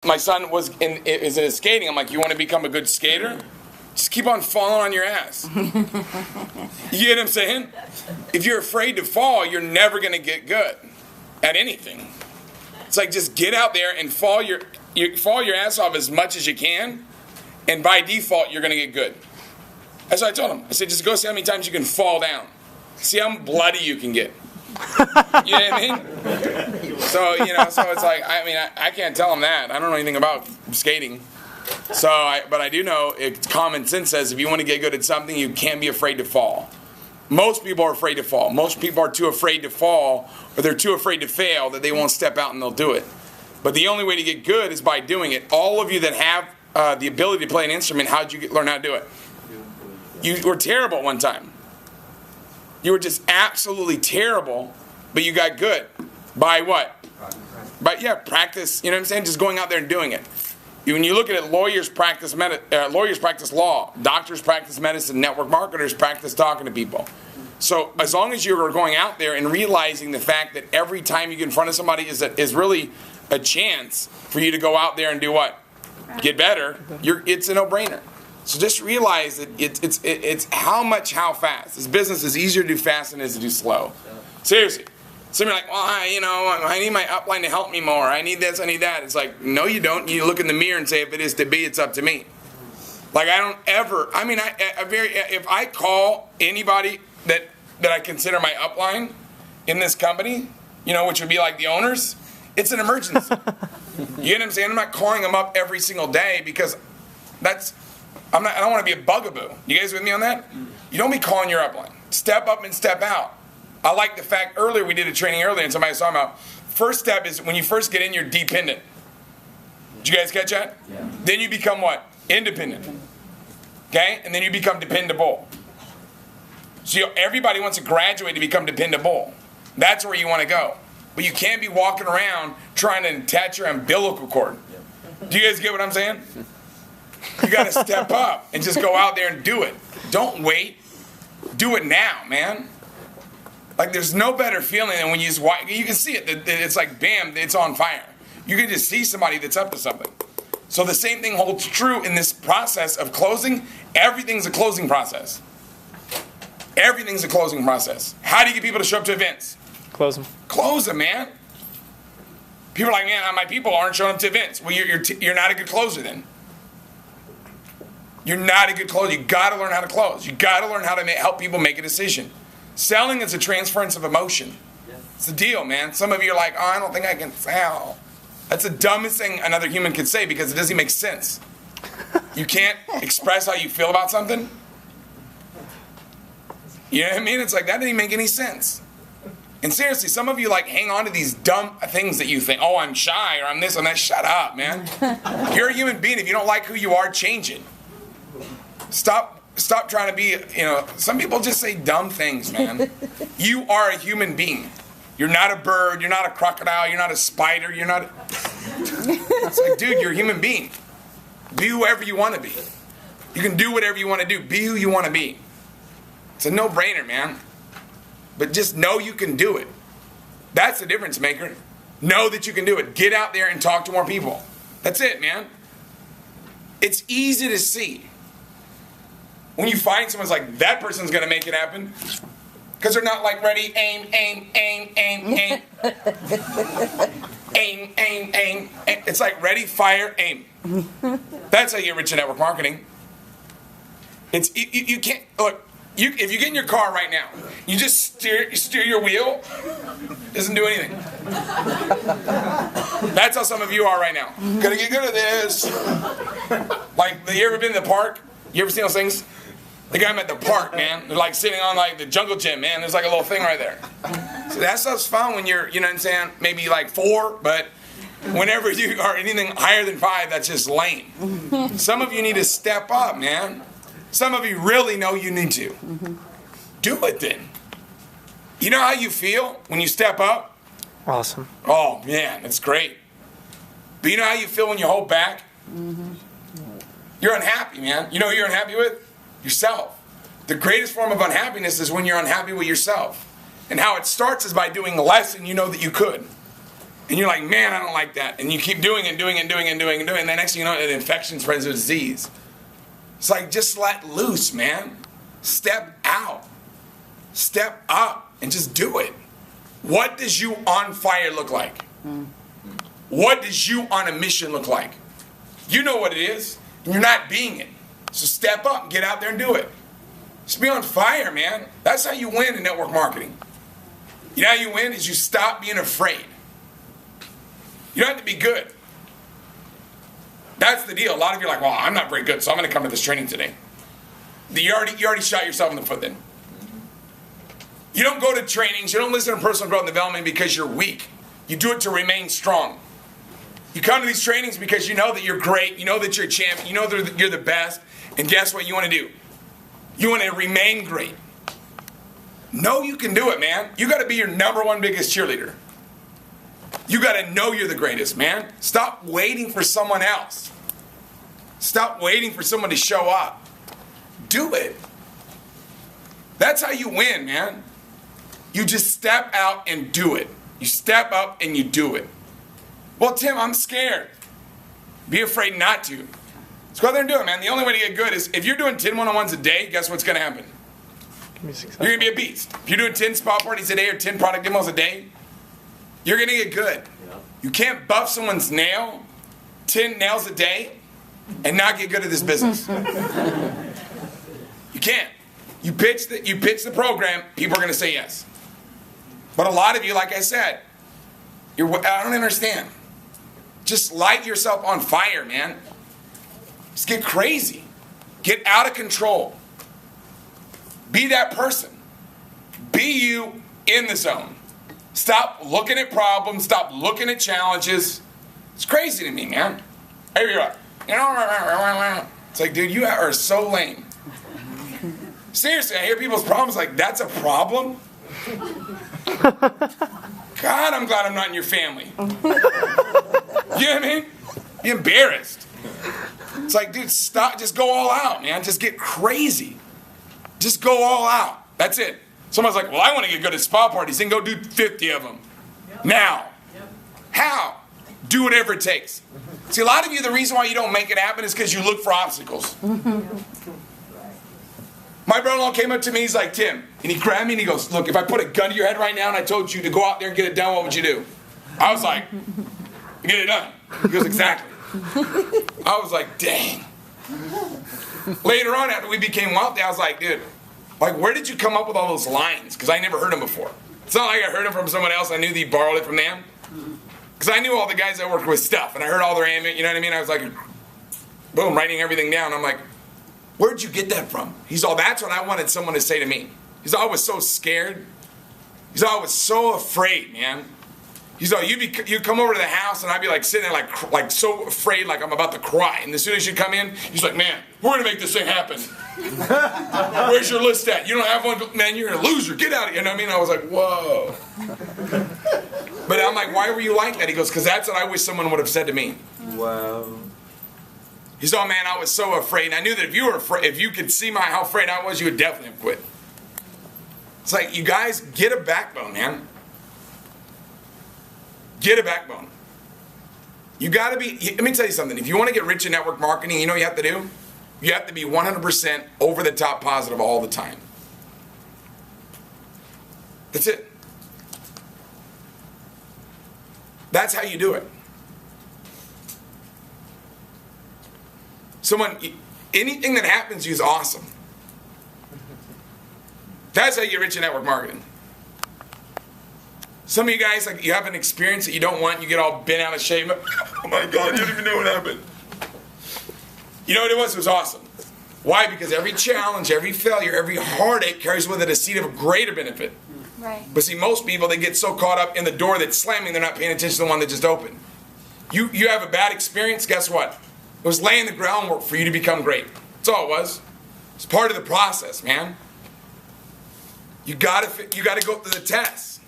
My son is in skating. I'm like, you want to become a good skater? Just keep on falling on your ass. You get what I'm saying? If you're afraid to fall, you're never going to get good at anything. It's like just get out there and fall your ass off as much as you can, and by default, you're going to get good. That's what I told him. I said, just go see how many times you can fall down. See how bloody you can get. You know what I mean? So it's like, I can't tell him that. I don't know anything about skating. But I do know common sense says if you want to get good at something, you can't be afraid to fall. Most people are afraid to fall. Most people are too afraid to fall, or they're too afraid to fail that they won't step out and they'll do it. But the only way to get good is by doing it. All of you that have the ability to play an instrument, how'd you learn how to do it? You were terrible at one time. You were just absolutely terrible, but you got good. By what? Practice. You know what I'm saying? Just going out there and doing it. When you look at it, lawyers practice law, doctors practice medicine, network marketers practice talking to people. So as long as you're going out there and realizing the fact that every time you get in front of somebody is really a chance for you to go out there and do what? Get better. It's a no-brainer. So just realize that it's how fast. This business is easier to do fast than it is to do slow. Seriously. Some are like, well, I need my upline to help me more. I need this, I need that. It's like, no, you don't. You look in the mirror and say, if it is to be, it's up to me. Like I don't ever. If I call anybody that I consider my upline in this company, which would be like the owners, it's an emergency. You know what I'm saying? I'm not calling them up every single day because I don't want to be a bugaboo. You guys with me on that? You don't be calling your upline. Step up and step out. I like the fact earlier we did a training earlier and somebody was talking about first step is when you first get in, you're dependent. Did you guys catch that? Yeah. Then you become what? Independent. Okay? And then you become dependable. So everybody wants to graduate to become dependable. That's where you want to go. But you can't be walking around trying to attach your umbilical cord. Do you guys get what I'm saying? You got to step up and just go out there and do it. Don't wait. Do it now, man. Like there's no better feeling than when you can see it. It's like, bam, it's on fire. You can just see somebody that's up to something. So the same thing holds true in this process of closing. Everything's a closing process. Everything's a closing process. How do you get people to show up to events? Close them. Close them, man. People are like, man, my people aren't showing up to events. Well, you're not a good closer then. You're not a good closer. You got to learn how to close. You got to learn how to help people make a decision. Selling is a transference of emotion. It's the deal, man. Some of you are like, oh, I don't think I can sell. That's the dumbest thing another human could say because it doesn't make sense. You can't express how you feel about something. You know what I mean? It's like, that didn't make any sense. And seriously, some of you like hang on to these dumb things that you think, oh, I'm shy or I'm this and that. Shut up, man. You're a human being. If you don't like who you are, change it. Stop trying to be, some people just say dumb things, man. You are a human being. You're not a bird. You're not a crocodile. You're not a spider. You're not. It's like, dude, you're a human being. Be whoever you want to be. You can do whatever you want to do. Be who you want to be. It's a no-brainer, man. But just know you can do it. That's the difference maker. Know that you can do it. Get out there and talk to more people. That's it, man. It's easy to see. When you find someone's like, that person's going to make it happen. Because they're not like, ready, aim, aim, aim, aim, aim. Aim, aim, aim. It's like, ready, fire, aim. That's how you get rich in network marketing. You can't, look, if you get in your car right now, you just steer your wheel, doesn't do anything. That's how some of you are right now. Gotta get good at this. Like, you ever been in the park? You ever seen those things? The guy at the park, man. They're like sitting on like the jungle gym, man. There's like a little thing right there. So that stuff's fun when you're, you know what I'm saying, maybe like 4, but whenever you are anything higher than 5, that's just lame. Some of you need to step up, man. Some of you really know you need to. Do it then. You know how you feel when you step up? Awesome. Oh, man, it's great. But you know how you feel when you hold back? You're unhappy, man. You know who you're unhappy with? Yourself. The greatest form of unhappiness is when you're unhappy with yourself. And how it starts is by doing less than you know that you could. And you're like, man, I don't like that. And you keep doing it, and the next thing you know, an infection spreads a disease. It's like, just let loose, man. Step out. Step up and just do it. What does you on fire look like? What does you on a mission look like? You know what it is, and you're not being it. So step up and get out there and do it. Just be on fire, man. That's how you win in network marketing. You know how you win is you stop being afraid. You don't have to be good. That's the deal. A lot of you are like, well, I'm not very good, so I'm going to come to this training today. You already shot yourself in the foot then. You don't go to trainings, you don't listen to personal growth and development because you're weak. You do it to remain strong. You come to these trainings because you know that you're great, you know that you're a champion, you know that you're the best, and guess what you want to do? You want to remain great. Know you can do it, man. You got to be your number one biggest cheerleader. You got to know you're the greatest, man. Stop waiting for someone else. Stop waiting for someone to show up. Do it. That's how you win, man. You just step out and do it. You step up and you do it. Well, Tim, I'm scared. Be afraid not to. Let's go out there and do it, man. The only way to get good is if you're doing 10 one-on-ones a day, guess what's going to happen? You're going to be a beast. If you're doing 10 spa parties a day or 10 product demos a day, you're going to get good. You can't buff someone's nail 10 nails a day and not get good at this business. You can't. You pitch the program, people are going to say yes. But a lot of you, like I said, I don't understand. Just light yourself on fire, man. Just get crazy. Get out of control. Be that person. Be you in the zone. Stop looking at problems. Stop looking at challenges. It's crazy to me, man. Here you are. It's like, dude, you are so lame. Seriously, I hear people's problems like, that's a problem? God, I'm glad I'm not in your family. You know what I mean? You're embarrassed. It's like, dude, stop. Just go all out, man. Just get crazy. Just go all out. That's it. Someone's like, well, I want to get good at spa parties. Then go do 50 of them. Yep. Now. Yep. How? Do whatever it takes. See, a lot of you, the reason why you don't make it happen is because you look for obstacles. My brother-in-law came up to me, he's like, Tim, and he grabbed me and he goes, look, if I put a gun to your head right now and I told you to go out there and get it done, what would you do? I was like, get it done. He goes, exactly. I was like, dang. Later on, after we became wealthy, I was like, dude, like, where did you come up with all those lines? Because I never heard them before. It's not like I heard them from someone else. I knew that he borrowed it from them. Because I knew all the guys that worked with stuff, and I heard all their ambient, you know what I mean? I was like, boom, writing everything down. I'm like, where'd you get that from? He's all, that's what I wanted someone to say to me. He's all, I was so scared. He's all, I was so afraid, man. He's all, you'd come over to the house and I'd be like sitting there like so afraid, like I'm about to cry. And as soon as you come in, he's like, man, we're gonna make this thing happen. Where's your list at? You don't have one? Man, you're a loser. Get out of here. You know what I mean? I was like, whoa. But I'm like, why were you like that? He goes, because that's what I wish someone would have said to me. Wow. He's all, man, I was so afraid. And I knew that if you were afraid, if you could see how afraid I was, you would definitely have quit. It's like, you guys, get a backbone, man. Get a backbone. You got to be, let me tell you something. If you want to get rich in network marketing, you know what you have to do? You have to be 100% over the top positive all the time. That's it. That's how you do it. Anything that happens to you is awesome. That's how you get rich in network marketing. Some of you guys, like, you have an experience that you don't want, you get all bent out of shape. Oh my God, you don't even know what happened. You know what it was? It was awesome. Why? Because every challenge, every failure, every heartache carries with it a seed of greater benefit. Right. But see, most people, they get so caught up in the door that's slamming, they're not paying attention to the one that just opened. You have a bad experience, guess what? It was laying the groundwork for you to become great. That's all it was. It's part of the process, man. You gotta go through the test.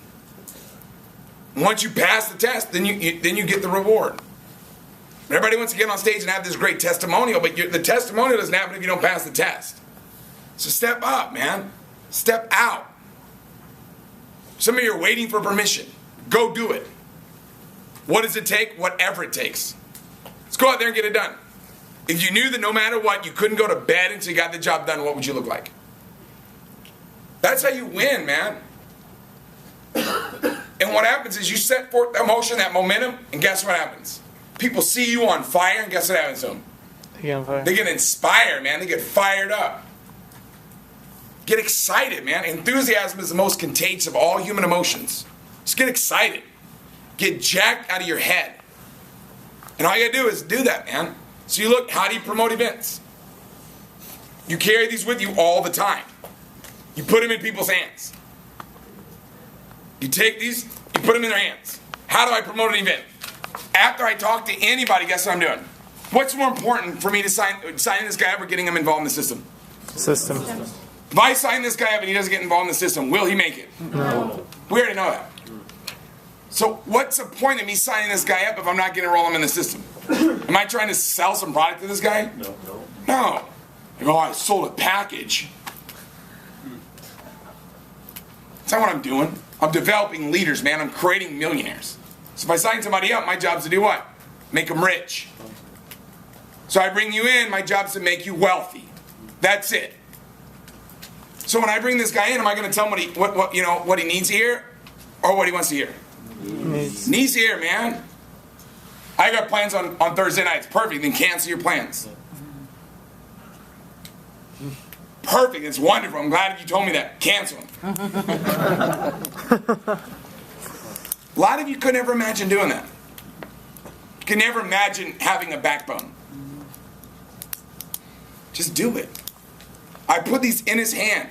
Once you pass the test, then you get the reward. Everybody wants to get on stage and have this great testimonial, but the testimonial doesn't happen if you don't pass the test. So step up, man. Step out. Some of you are waiting for permission. Go do it. What does it take? Whatever it takes. Let's go out there and get it done. If you knew that no matter what, you couldn't go to bed until you got the job done, what would you look like? That's how you win, man. And what happens is you set forth that motion, that momentum, and guess what happens? People see you on fire, and guess what happens to them? They get inspired, man. They get fired up. Get excited, man. Enthusiasm is the most contagious of all human emotions. Just get excited. Get jacked out of your head. And all you gotta do is do that, man. So you look, how do you promote events? You carry these with you all the time. You put them in people's hands. You take these, you put them in their hands. How do I promote an event? After I talk to anybody, guess what I'm doing? What's more important for me to signing this guy up or getting him involved in the system? System. If I sign this guy up and he doesn't get involved in the system, will he make it? No. We already know that. So what's the point of me signing this guy up if I'm not going to enroll him in the system? Am I trying to sell some product to this guy? No. Like, oh, I sold a package. That's not what I'm doing. I'm developing leaders, man. I'm creating millionaires. So if I sign somebody up, my job's to do what? Make them rich. So I bring you in, my job's to make you wealthy. That's it. So when I bring this guy in, am I going to tell him what he needs to hear, or what he wants to hear? Needs to hear, man. I got plans on Thursday nights. Perfect. Then cancel your plans. Perfect. It's wonderful. I'm glad you told me that. Cancel them. A lot of you could never imagine doing that. You can never imagine having a backbone. Just do it. I put these in his hand.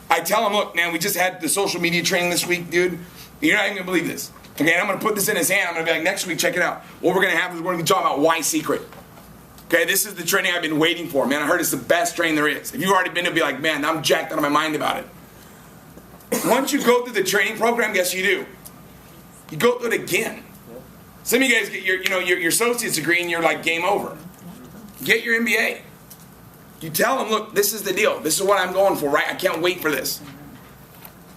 I tell him, look, man, we just had the social media training this week, dude. You're not even going to believe this. Okay, and I'm going to put this in his hand. I'm going to be like, next week, check it out. What we're going to have is we're going to be talking about why secret. Okay, this is the training I've been waiting for, man. I heard it's the best training there is. If you've already been to, be like, man, I'm jacked out of my mind about it. Once you go through the training program, guess you do. You go through it again. Some of you guys get your associate's degree and you're like, game over. Get your MBA. You tell them, look, this is the deal. This is what I'm going for, right? I can't wait for this.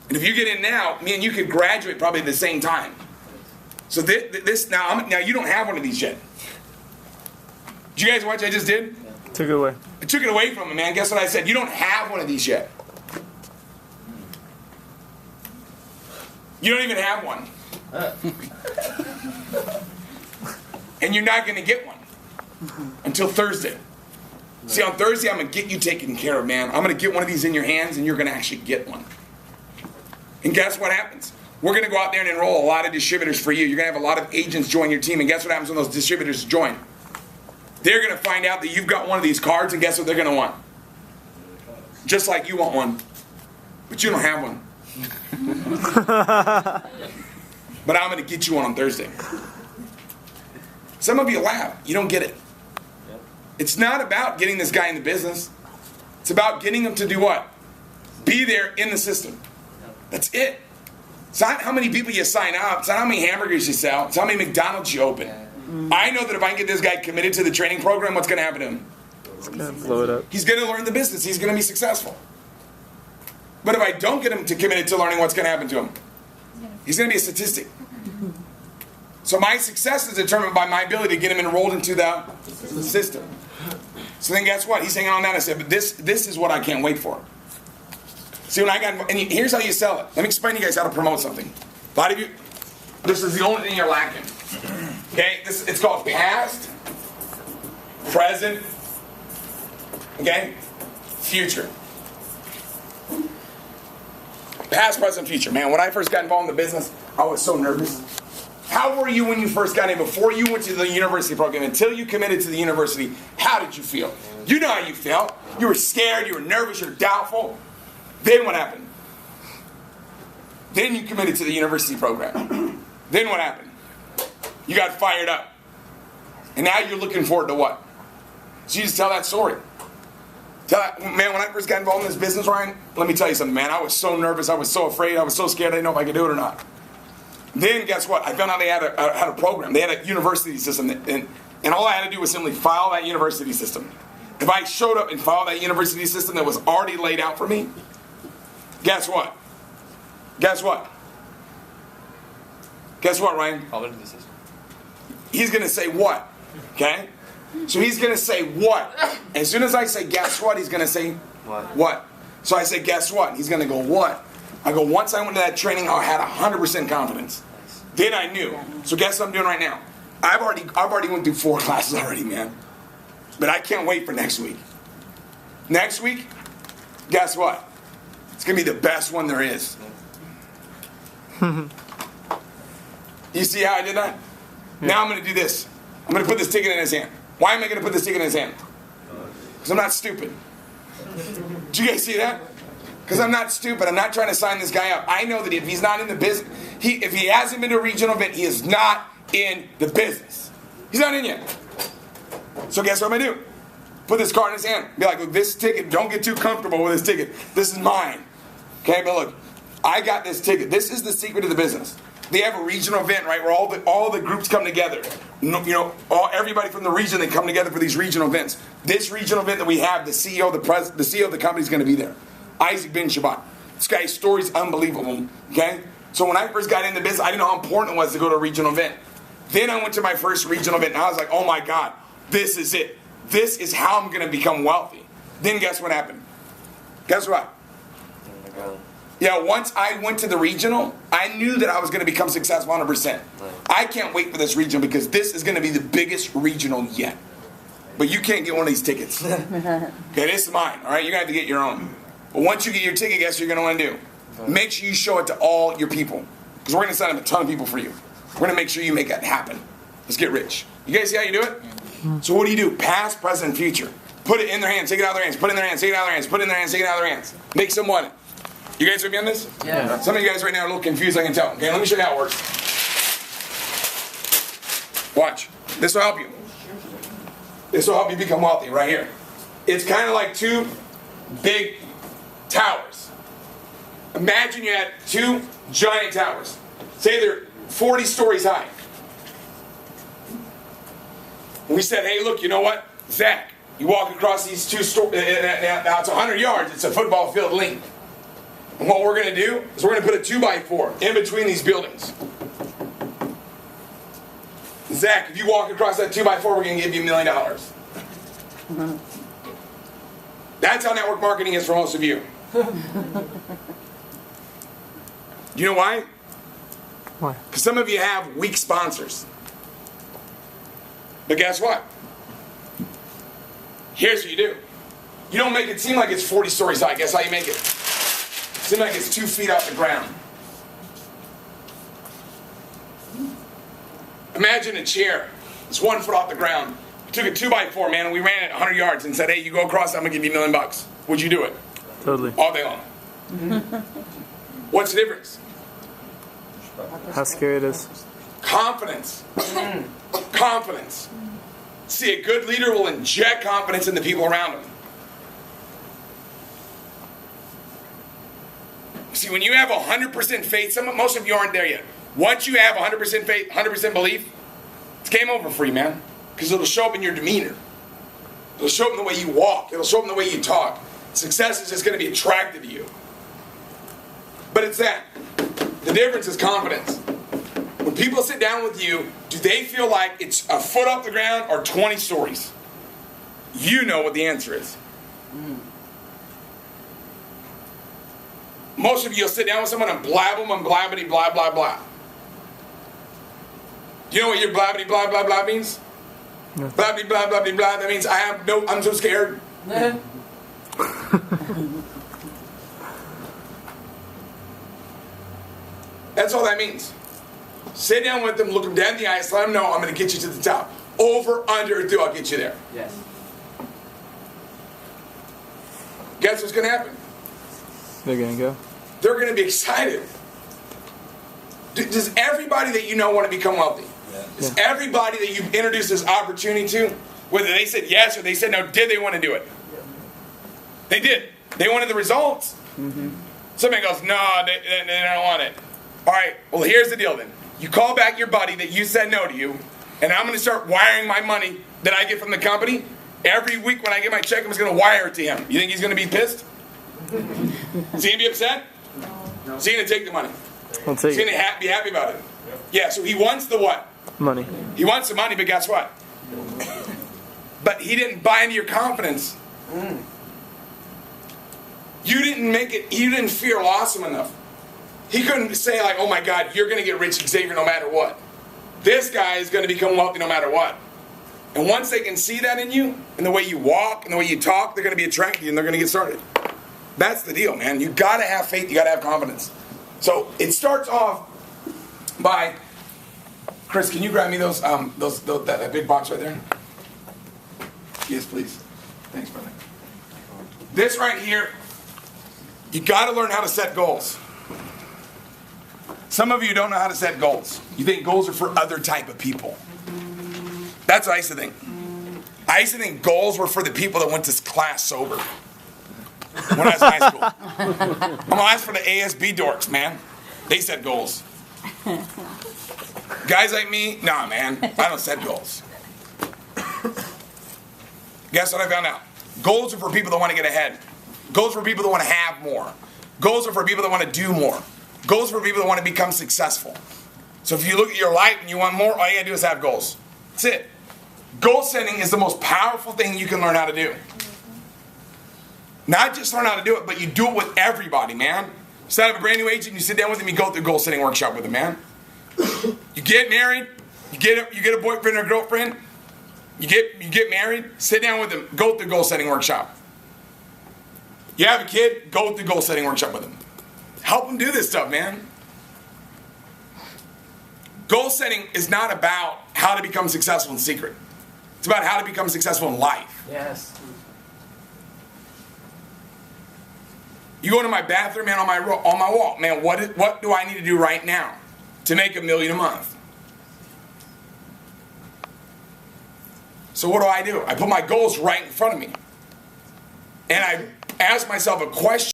And if you get in now, me and you could graduate probably at the same time. So now you don't have one of these yet. Did you guys watch what I just did? Took it away. I took it away from him, man. Guess what I said? You don't have one of these yet. You don't even have one. And you're not going to get one until Thursday. See, on Thursday, I'm going to get you taken care of, man. I'm going to get one of these in your hands, and you're going to actually get one. And guess what happens? We're going to go out there and enroll a lot of distributors for you. You're going to have a lot of agents join your team, and guess what happens when those distributors join? They're going to find out that you've got one of these cards, and guess what they're going to want? Just like you want one. But you don't have one. But I'm going to get you one on Thursday. Some of you laugh. You don't get it. It's not about getting this guy in the business. It's about getting him to do what? Be there in the system. That's it. It's not how many people you sign up. It's not how many hamburgers you sell. It's how many McDonald's you open. I know that if I can get this guy committed to the training program, what's going to happen to him? It's going to blow it up. He's going to learn the business. He's going to be successful. But if I don't get him committed to learning, what's going to happen to him? He's going to be a statistic. So my success is determined by my ability to get him enrolled into the system. So then guess what? He's hanging on that. I said, but this is what I can't wait for. See, when I got, and here's how you sell it. Let me explain to you guys how to promote something. A lot of you, this is the only thing you're lacking. Okay, it's called past, present, okay, future. Past, present, future. Man, when I first got involved in the business, I was so nervous. How were you when you first got in, before you went to the university program, until you committed to the university? How did you feel? You know how you felt. You were scared, you were nervous, you were doubtful. Then what happened? Then you committed to the university program. Then what happened? You got fired up. And now you're looking forward to what? So you just tell that story. Man, when I first got involved in this business, Ryan, let me tell you something, man. I was so nervous, I was so afraid, I was so scared, I didn't know if I could do it or not. Then guess what? I found out they had a program. They had a university system. And all I had to do was simply follow that university system. If I showed up and followed that university system that was already laid out for me, guess what? Guess what? Guess what, Ryan? Follow into the system. he's going to say what? Okay? So he's going to say what? And as soon as I say guess what, he's going to say what? So I say guess what? He's going to go what? I go, once I went to that training, I had 100% confidence. Then I knew. So guess what I'm doing right now? I've already went through 4 classes already, man. But I can't wait for next week. Next week, guess what? It's going to be the best one there is. You see how I did that? Now I'm going to do this. I'm going to put this ticket in his hand. Why am I going to put this ticket in his hand? Because I'm not stupid. Did you guys see that? Because I'm not stupid. I'm not trying to sign this guy up. I know that if he's not in the business, if he hasn't been to a regional event, he is not in the business. He's not in yet. So guess what I'm going to do? Put this card in his hand. Be like, look, this ticket, don't get too comfortable with this ticket. This is mine. Okay, but look, I got this ticket. This is the secret of the business. They have a regional event, right, where all the groups come together. Everybody from the region, they come together for these regional events. This regional event that we have, the CEO of the company is going to be there. Isaac bin Shabbat. This guy's story is unbelievable. Okay, so when I first got into business, I didn't know how important it was to go to a regional event. Then I went to my first regional event, and I was like, oh my God, this is it. This is how I'm going to become wealthy. Then guess what happened? Guess what? Yeah, once I went to the regional, I knew that I was going to become successful 100%. I can't wait for this regional because this is going to be the biggest regional yet. But you can't get one of these tickets. Okay, this is mine, all right? You're going to have to get your own. But once you get your ticket, guess what you're going to want to do? Make sure you show it to all your people. Because we're going to sign up a ton of people for you. We're going to make sure you make that happen. Let's get rich. You guys see how you do it? So what do? Past, present, future. Put it in their hands, take it out of their hands, put it in their hands, take it out of their hands, put it in their hands, take it out of their hands. Make some money. You guys with me on this? Yeah. Some of you guys right now are a little confused, I can tell. Okay, let me show you how it works. Watch. This will help you. This will help you become wealthy right here. It's kind of like 2 big towers. Imagine you had 2 giant towers. Say they're 40 stories high. And we said, hey, look, you know what? Zach, you walk across these 2 stories. Now it's 100 yards. It's a football field length. And what we're going to do is we're going to put a 2x4 in between these buildings. Zach, if you walk across that 2x4, we're going to give you $1 million. That's how network marketing is for most of you. You know why? Why? Because some of you have weak sponsors. But guess what? Here's what you do. You don't make it seem like it's 40 stories high. Guess how you make it? Seem like it's 2 feet off the ground. Imagine a chair. It's 1 foot off the ground. We took a 2x4, man, and we ran it 100 yards and said, hey, you go across, I'm going to give you $1 million. Would you do it? Totally. All day long. What's the difference? How scary it is. Confidence. Confidence. See, a good leader will inject confidence in the people around him. See, when you have 100% faith, most of you aren't there yet. Once you have 100% faith, 100% belief, it's game over for you, man. Because it'll show up in your demeanor. It'll show up in the way you walk. It'll show up in the way you talk. Success is just going to be attractive to you. But it's that. The difference is confidence. When people sit down with you, do they feel like it's a foot off the ground or 20 stories? You know what the answer is. Most of you will sit down with someone and blab them and blabbity blah blah blah. Do you know what your blabbity blah blah blah means? No. Blabbity blah blah blah. That means I'm so scared. That's all that means. Sit down with them, look them dead in the eyes, let them know I'm going to get you to the top. Over, under, or through, I'll get you there. Yes. Guess what's going to happen? They're going to go. They're going to be excited. Does everybody that you know want to become wealthy? Yeah. Does everybody that you've introduced this opportunity to, whether they said yes or they said no, did they want to do it? They did. They wanted the results. Mm-hmm. Somebody goes, no, they don't want it. All right, well, here's the deal then. You call back your buddy that you said no to you, and I'm going to start wiring my money that I get from the company. Every week when I get my check, I'm just going to wire it to him. You think he's going to be pissed? Is he going to be upset? No. Is he going to take the money? I'll take He's going to be happy about it. Yeah, so he wants the what? Money. He wants the money, but guess what? But he didn't buy into your confidence. You didn't make it, you didn't fear loss him enough. He couldn't say like, oh my God, you're going to get rich, Xavier, no matter what. This guy is going to become wealthy no matter what. And once they can see that in you, and the way you walk, and the way you talk, they're going to be attracted and they're going to get started. That's the deal, man. You got to have faith, you got to have confidence. So it starts off by, Chris, can you grab me that big box right there? Yes, please. Thanks, brother. This right here, you got to learn how to set goals. Some of you don't know how to set goals. You think goals are for other type of people. That's what I used to think. I used to think goals were for the people that went to class sober when I was in high school. That's for the ASB dorks, man. They set goals. Guys like me, nah, man, I don't set goals. Guess what I found out? Goals are for people that want to get ahead. Goals are for people that want to have more. Goals are for people that want to do more. Goals are for people that want to become successful. So if you look at your life and you want more, all you gotta do is have goals. That's it. Goal setting is the most powerful thing you can learn how to do. Not just learn how to do it, but you do it with everybody, man. Instead of a brand new agent, you sit down with them, you go through a goal setting workshop with them, man. You get married, you get a boyfriend or girlfriend, you get married, sit down with them, go through goal setting workshop. You have a kid, go through goal setting workshop with them. Help them do this stuff, man. Goal setting is not about how to become successful in secret. It's about how to become successful in life. Yes. You go to my bathroom, man, on my wall, man, what do I need to do right now to make $1 million a month? So what do? I put my goals right in front of me. And I ask myself a question.